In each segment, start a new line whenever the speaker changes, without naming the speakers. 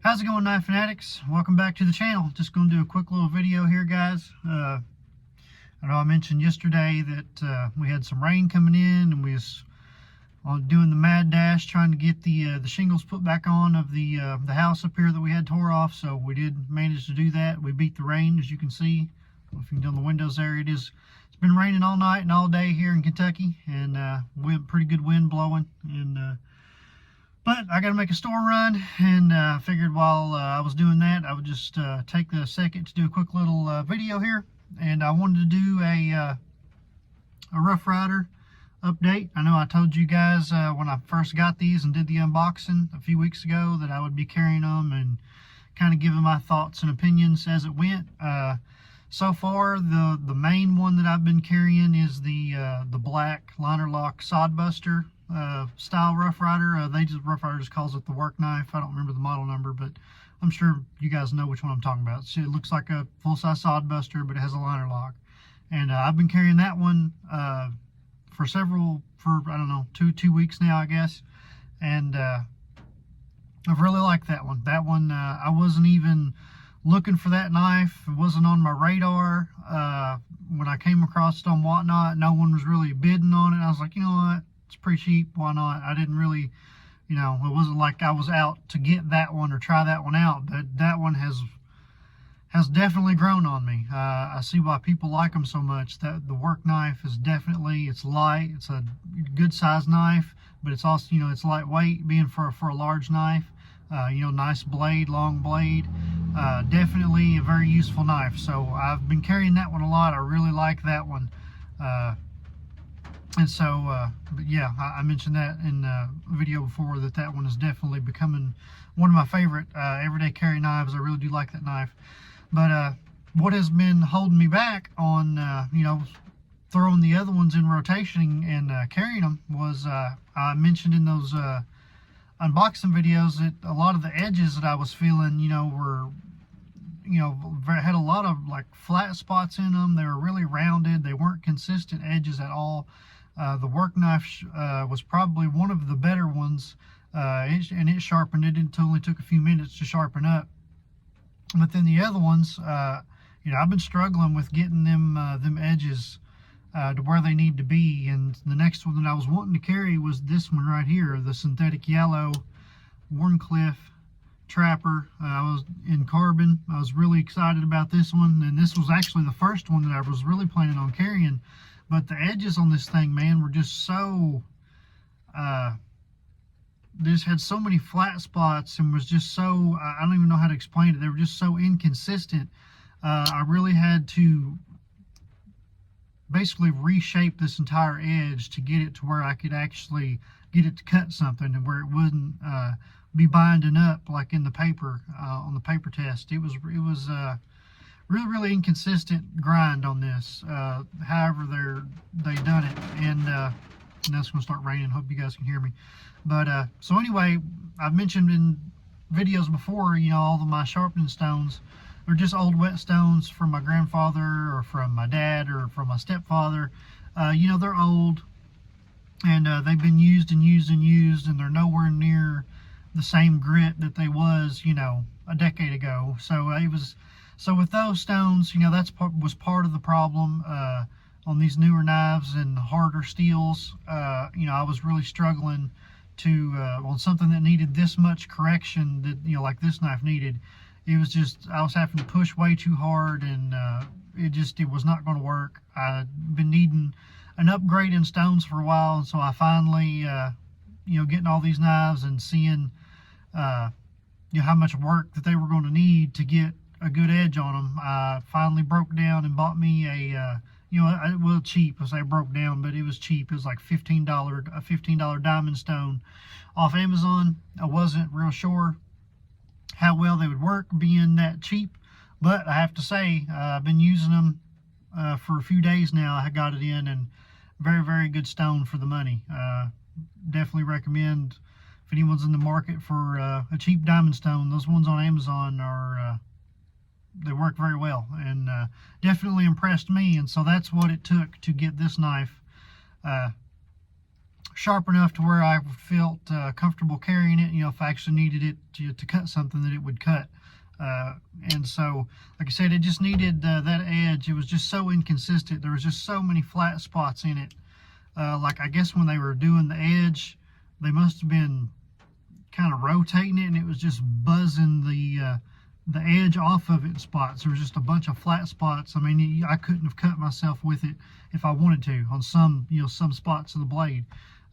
How's it going, knife fanatics? Welcome back to the channel. Just going to do a quick little video here, guys. I know I mentioned yesterday that we had some rain coming in, and we was doing the mad dash trying to get the shingles put back on of the house up here that we had tore off. So we did manage to do that. We beat the rain, as you can see. If you can do the windows there, it's been raining all night and all day here in Kentucky, and pretty good wind blowing. But I got to make a store run, and figured while I was doing that, I would just take the second to do a quick little video here. And I wanted to do a Rough Ryder update. I know I told you guys when I first got these and did the unboxing a few weeks ago that I would be carrying them and kind of giving my thoughts and opinions as it went. So far, the main one that I've been carrying is the black liner lock sodbuster style Rough Ryder. Rough Ryder just calls it the work knife. I don't remember the model number, but I'm sure you guys know which one I'm talking about. So it looks like a full-size sodbuster, but it has a liner lock. And I've been carrying that one for I don't know, two weeks now, I guess. And I've really liked that one. That one, I wasn't even looking for that knife. It wasn't on my radar. When I came across it on Whatnot, no one was really bidding on it. I was like, you know what? It's pretty cheap. Why not? I didn't really, it wasn't like I was out to get that one or try that one out. But that one has definitely grown on me. I see why people like them so much. That the work knife is definitely, it's light. It's a good size knife, but it's also, it's lightweight, being for a large knife. Nice blade, long blade. Definitely a very useful knife. So I've been carrying that one a lot. I really like that one. And so, but yeah, I mentioned that in a video before, that one is definitely becoming one of my favorite everyday carry knives. I really do like that knife. But what has been holding me back on, throwing the other ones in rotation and carrying them was, I mentioned in those unboxing videos that a lot of the edges that I was feeling, were, had a lot of like flat spots in them. They were really rounded. They weren't consistent edges at all. The work knife was probably one of the better ones, and it sharpened. It only took a few minutes to sharpen up. But then the other ones, I've been struggling with getting them edges to where they need to be. And the next one that I was wanting to carry was this one right here, the synthetic yellow Warncliffe Trapper. I was in carbon. I was really excited about this one, and this was actually the first one that I was really planning on carrying. But the edges on this thing, man, were just so, this had so many flat spots and was just so, I don't even know how to explain it. They were just so inconsistent. I really had to basically reshape this entire edge to get it to where I could actually get it to cut something, and where it wouldn't be binding up like in the paper, on the paper test. It was really inconsistent grind on this. However they done it, and that's gonna start raining. Hope you guys can hear me. But so anyway, I've mentioned in videos before, all of my sharpening stones are just old whetstones from my grandfather or from my dad or from my stepfather. They're old, and they've been used and used and used, and they're nowhere near the same grit that they was, a decade ago. So with those stones, was part of the problem on these newer knives and harder steels. I was really struggling to on something that needed this much correction that like this knife needed. It was just, I was having to push way too hard, and it was not going to work. I'd been needing an upgrade in stones for a while, and so I finally, getting all these knives and seeing, how much work that they were going to need to get a good edge on them, I finally broke down and bought me a, well, cheap. I say broke down, but it was cheap. It was like a $15 diamond stone off Amazon. I wasn't real sure how well they would work being that cheap, but I have to say, I've been using them for a few days now. I got it in, and very, very good stone for the money. Definitely recommend, if anyone's in the market for a cheap diamond stone, those ones on Amazon are, they work very well, and definitely impressed me. And so that's what it took to get this knife sharp enough to where I felt comfortable carrying it. If I actually needed it to cut something, that it would cut. And so, like I said, it just needed that edge. It was just so inconsistent. There was just so many flat spots in it. Like, I guess when they were doing the edge, they must have been kind of rotating it, and it was just buzzing the edge off of it in spots. There was just a bunch of flat spots. I mean, I couldn't have cut myself with it if I wanted to on some spots of the blade.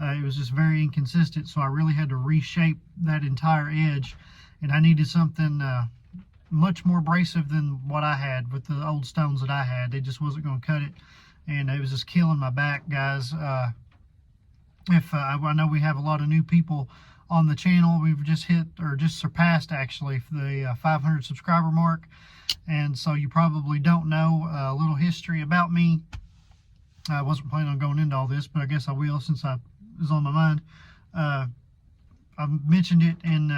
It was just very inconsistent, so I really had to reshape that entire edge, and I needed something much more abrasive than what I had with the old stones that I had. It just wasn't going to cut it, and it was just killing my back, guys. I know we have a lot of new people on the channel. We've just hit, or just surpassed actually, the 500 subscriber mark, and so you probably don't know a little history about me. I wasn't planning on going into all this, but I guess I will since it was on my mind. I mentioned it in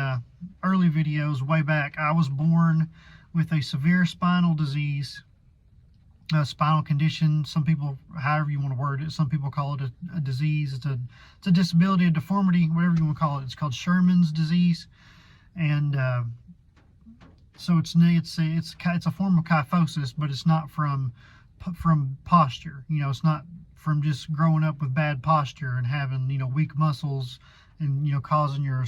early videos way back. I was born with a severe spinal disease, spinal condition. Some people, however you want to word it, some people call it a disease. It's a disability, a deformity, whatever you want to call it. It's called Sherman's disease, and so it's a form of kyphosis, but it's not from posture. It's not from just growing up with bad posture and having weak muscles and causing your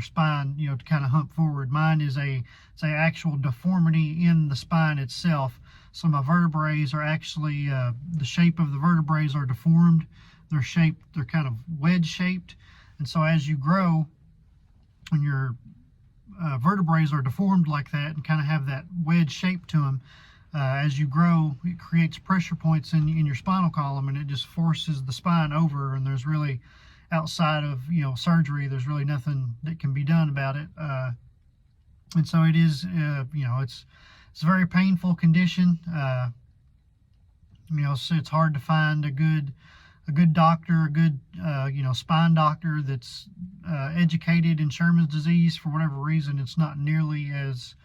spine to kind of hump forward. Mine is a actual deformity in the spine itself. So my vertebrae are actually the shape of the vertebrae are deformed. They're kind of wedge shaped, and so as you grow, when your vertebrae are deformed like that and kind of have that wedge shape to them, as you grow, it creates pressure points in your spinal column, and it just forces the spine over. And there's really, outside of surgery, there's really nothing that can be done about it. And so it is, it's a very painful condition. So it's hard to find a good doctor, a good spine doctor that's educated in Sherman's disease. For whatever reason, it's not nearly as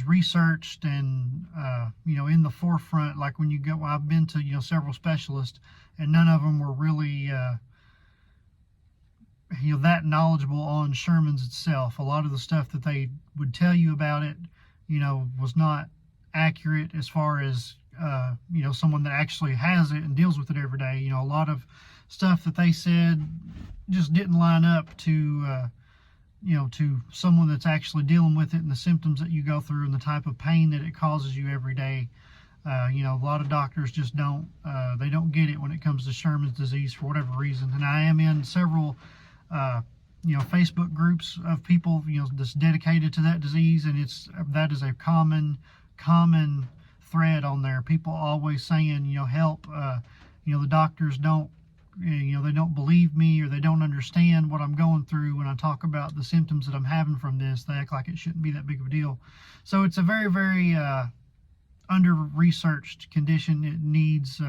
researched and in the forefront. Like when you go, I've been to several specialists, and none of them were really that knowledgeable on Sherman's itself. A lot of the stuff that they would tell you about it was not accurate as far as someone that actually has it and deals with it every day. A lot of stuff that they said just didn't line up to to someone that's actually dealing with it, and the symptoms that you go through and the type of pain that it causes you every day. A lot of doctors just don't get it when it comes to Sherman's disease for whatever reason. And I am in several Facebook groups of people that's dedicated to that disease, and that is a common thread on there. People always saying help. The doctors don't they don't believe me, or they don't understand what I'm going through when I talk about the symptoms that I'm having from this. They act like it shouldn't be that big of a deal. So it's a very, very under-researched condition. It needs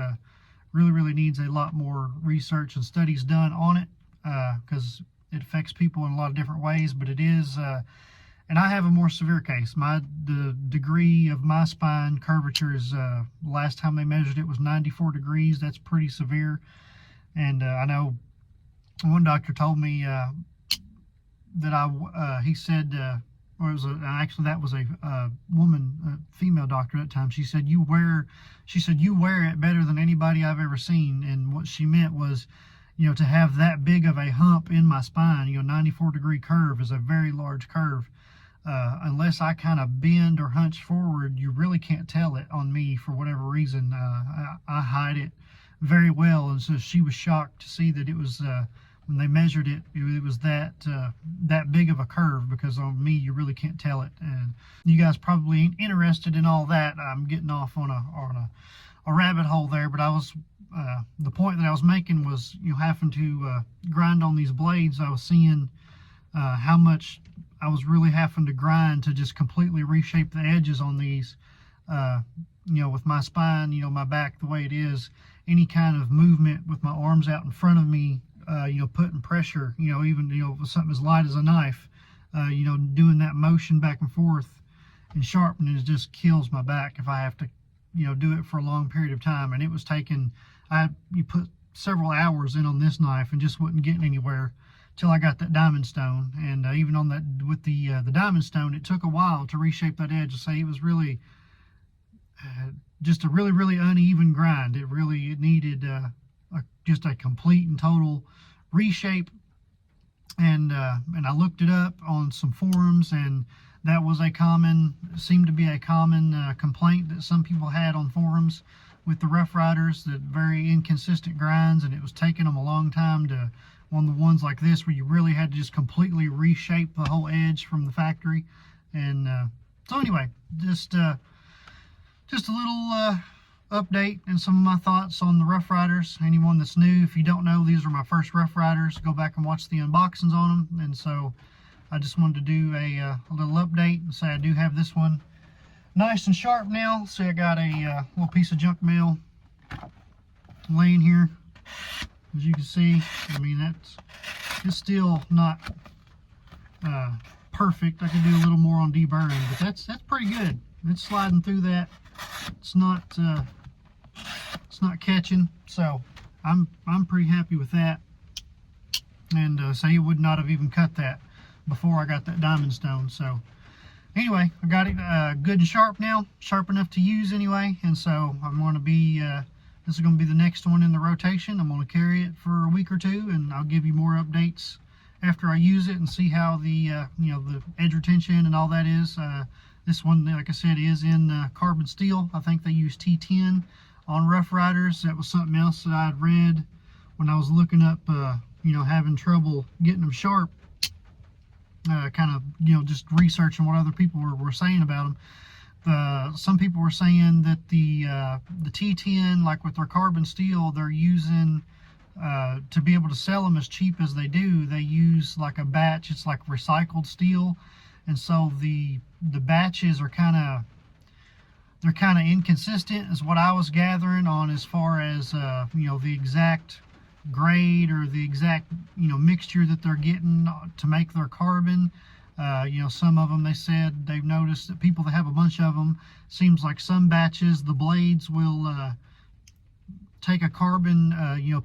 really needs a lot more research and studies done on it, because it affects people in a lot of different ways. But it is and I have a more severe case. The degree of my spine curvature is last time they measured it was 94 degrees. That's pretty severe. And I know one doctor told me that he said, or it was actually that was a woman, a female doctor at that time. She said you wear it better than anybody I've ever seen. And what she meant was, to have that big of a hump in my spine. 94-degree curve is a very large curve. Unless I kind of bend or hunch forward, you really can't tell it on me for whatever reason. I hide it very well, and so she was shocked to see that it was when they measured it, it was that big of a curve, because on me you really can't tell it. And you guys probably ain't interested in all that. I'm getting off on a rabbit hole there, but I was the point that I was making was having to grind on these blades. I was seeing how much I was really having to grind to just completely reshape the edges on these. With my spine, my back the way it is, any kind of movement with my arms out in front of me, putting pressure, even, with something as light as a knife, doing that motion back and forth and sharpening, it just kills my back if I have to, do it for a long period of time. And it was taking, you put several hours in on this knife and just wasn't getting anywhere till I got that diamond stone. And even on that, with the diamond stone, it took a while to reshape that edge. To say it was really just a really uneven grind. It needed just a complete and total reshape. And I looked it up on some forums, and that was seemed to be a common complaint that some people had on forums with the Rough Riders, that very inconsistent grinds, and it was taking them a long time to, on the ones like this where you really had to just completely reshape the whole edge from the factory. And so anyway, just a little update and some of my thoughts on the Rough Riders. Anyone that's new, if you don't know, these are my first Rough Riders. Go back and watch the unboxings on them. And so I just wanted to do a little update and say I do have this one nice and sharp now. See, I got a little piece of junk mail laying here. As you can see, I mean, it's still not perfect. I could do a little more on deburring, but that's pretty good. It's sliding through that. It's not catching, so I'm pretty happy with that. And so you would not have even cut that before I got that diamond stone. So anyway, I got it good and sharp now, sharp enough to use anyway. And so I'm going to be this is going to be the next one in the rotation. I'm going to carry it for a week or two, and I'll give you more updates after I use it and see how the the edge retention and all that is. This one, like I said, is in carbon steel. I think they use T10 on Rough Riders. That was something else that I had read when I was looking up, having trouble getting them sharp. Kind of, just researching what other people were saying about them. Some people were saying that the T10, like with their carbon steel, they're using to be able to sell them as cheap as they do. They use like a batch. It's like recycled steel, and so the batches are kind of inconsistent, is what I was gathering on, as far as the exact grade or the exact mixture that they're getting to make their carbon. Some of them, they said they've noticed that people that have a bunch of them, seems like some batches the blades will take a carbon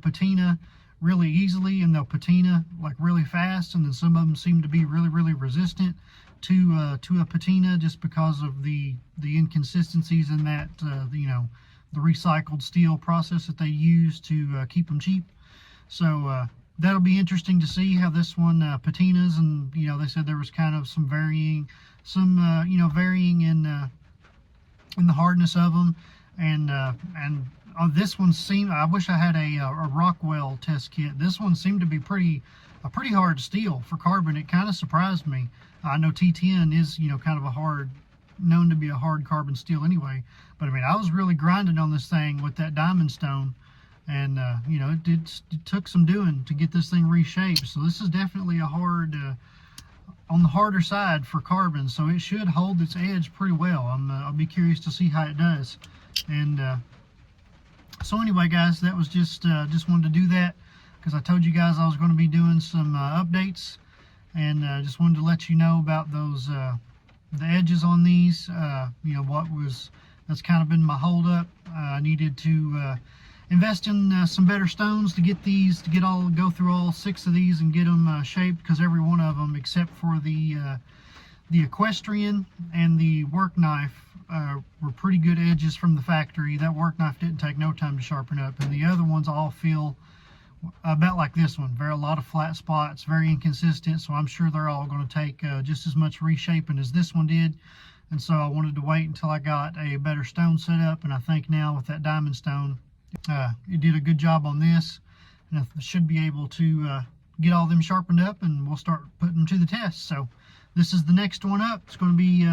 patina really easily, and they'll patina like really fast, and then some of them seem to be really resistant to a patina, just because of the inconsistencies in that the recycled steel process that they use to keep them cheap. So that'll be interesting to see how this one patinas. And they said there was kind of some varying in the hardness of them, and on this one I wish I had a Rockwell test kit. This one seemed to be a pretty hard steel for carbon. It kind of surprised me. I know T10 is kind of known to be a hard carbon steel anyway, but I mean, I was really grinding on this thing with that diamond stone, and it took some doing to get this thing reshaped. So this is definitely on the harder side for carbon, so it should hold its edge pretty well. I'll be curious to see how it does. And so anyway, guys, that was just wanted to do that because I told you guys I was going to be doing some updates, and just wanted to let you know about those the edges on these. That's kind of been my holdup. I needed to invest in some better stones to get these, go through all 6 of these and get them shaped, because every one of them except for the equestrian and the work knife were pretty good edges from the factory. That work knife didn't take no time to sharpen up, and the other ones all feel about like this one. A lot of flat spots, very inconsistent, so I'm sure they're all going to take just as much reshaping as this one did. And so I wanted to wait until I got a better stone set up, and I think now with that diamond stone, it did a good job on this, and I should be able to get all them sharpened up, and we'll start putting them to the test. So this is the next one up. It's going to be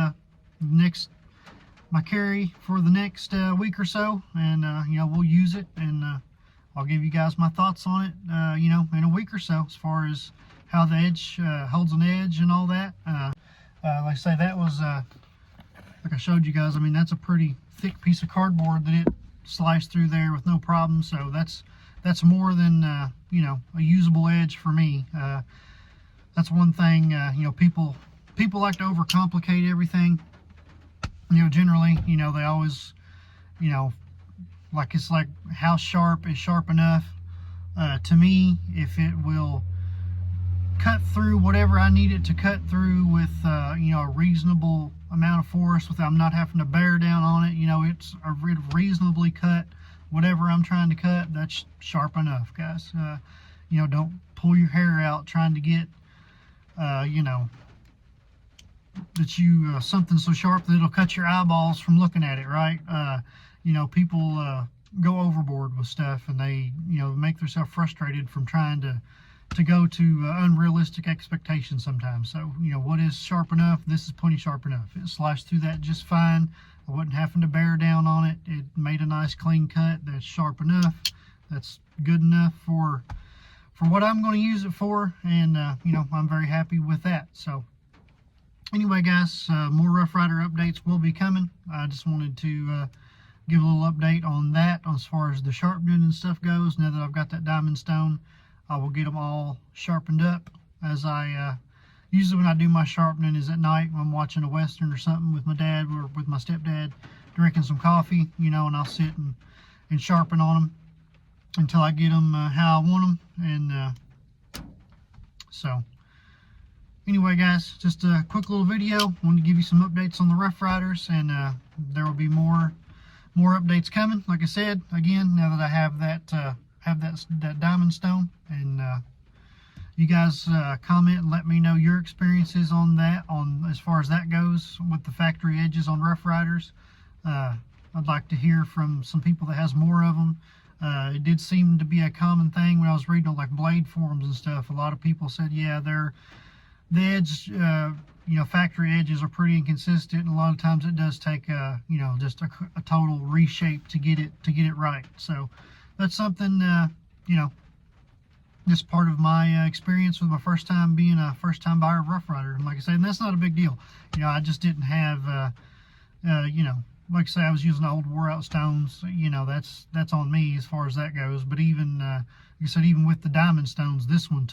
my carry for the next week or so, and we'll use it, and I'll give you guys my thoughts on it in a week or so, as far as how the edge holds an edge and all that. Like I say, that was like I showed you guys. I mean, that's a pretty thick piece of cardboard that it sliced through there with no problem. So that's more than a usable edge for me. That's one thing. People like to overcomplicate everything. Generally, they always, like, it's like, how sharp is sharp enough? To me, if it will cut through whatever I need it to cut through with a reasonable amount of force without not having to bear down on it, it's a reasonably cut whatever I'm trying to cut, that's sharp enough, guys. Don't pull your hair out trying to get something so sharp that it'll cut your eyeballs from looking at it, right? People go overboard with stuff, and they make themselves frustrated from trying to go to unrealistic expectations sometimes. So what is sharp enough? This is plenty sharp enough. It sliced through that just fine. I wasn't having to bear down on it. It made a nice clean cut. That's sharp enough. That's good enough for what I'm going to use it for, and I'm very happy with that. So anyway, guys, more Rough Rider updates will be coming. I just wanted to give a little update on that as far as the sharpening and stuff goes. Now that I've got that diamond stone, I will get them all sharpened up. As I usually when I do my sharpening is at night when I'm watching a Western or something with my dad or with my stepdad, drinking some coffee, and I'll sit and sharpen on them until I get them how I want them. And so anyway, guys, just a quick little video. Wanted to give you some updates on the Rough Riders, and there will be more updates coming. Like I said, again, now that I have that diamond stone, and you guys comment and let me know your experiences on that, on as far as that goes with the factory edges on Rough Riders. I'd like to hear from some people that has more of them. It did seem to be a common thing when I was reading on like blade forums and stuff. A lot of people said, yeah, the edge, factory edges are pretty inconsistent, and a lot of times it does take just a total reshape to get it right. So that's something just part of my experience with my first time being a first-time buyer of Rough Rider. And like I said, and that's not a big deal. I just didn't have like I say, I was using old wore-out stones. That's on me as far as that goes. But even like I said, even with the diamond stones, this one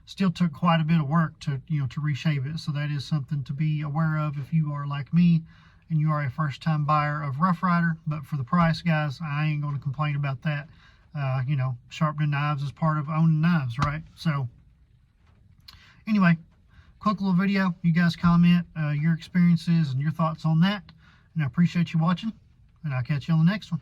still took quite a bit of work to reshape it. So that is something to be aware of if you are like me and you are a first-time buyer of Rough Rider. But for the price, guys, I ain't going to complain about that. Sharpening knives is part of owning knives, right? So anyway, quick little video. You guys comment your experiences and your thoughts on that, and I appreciate you watching, and I'll catch you on the next one.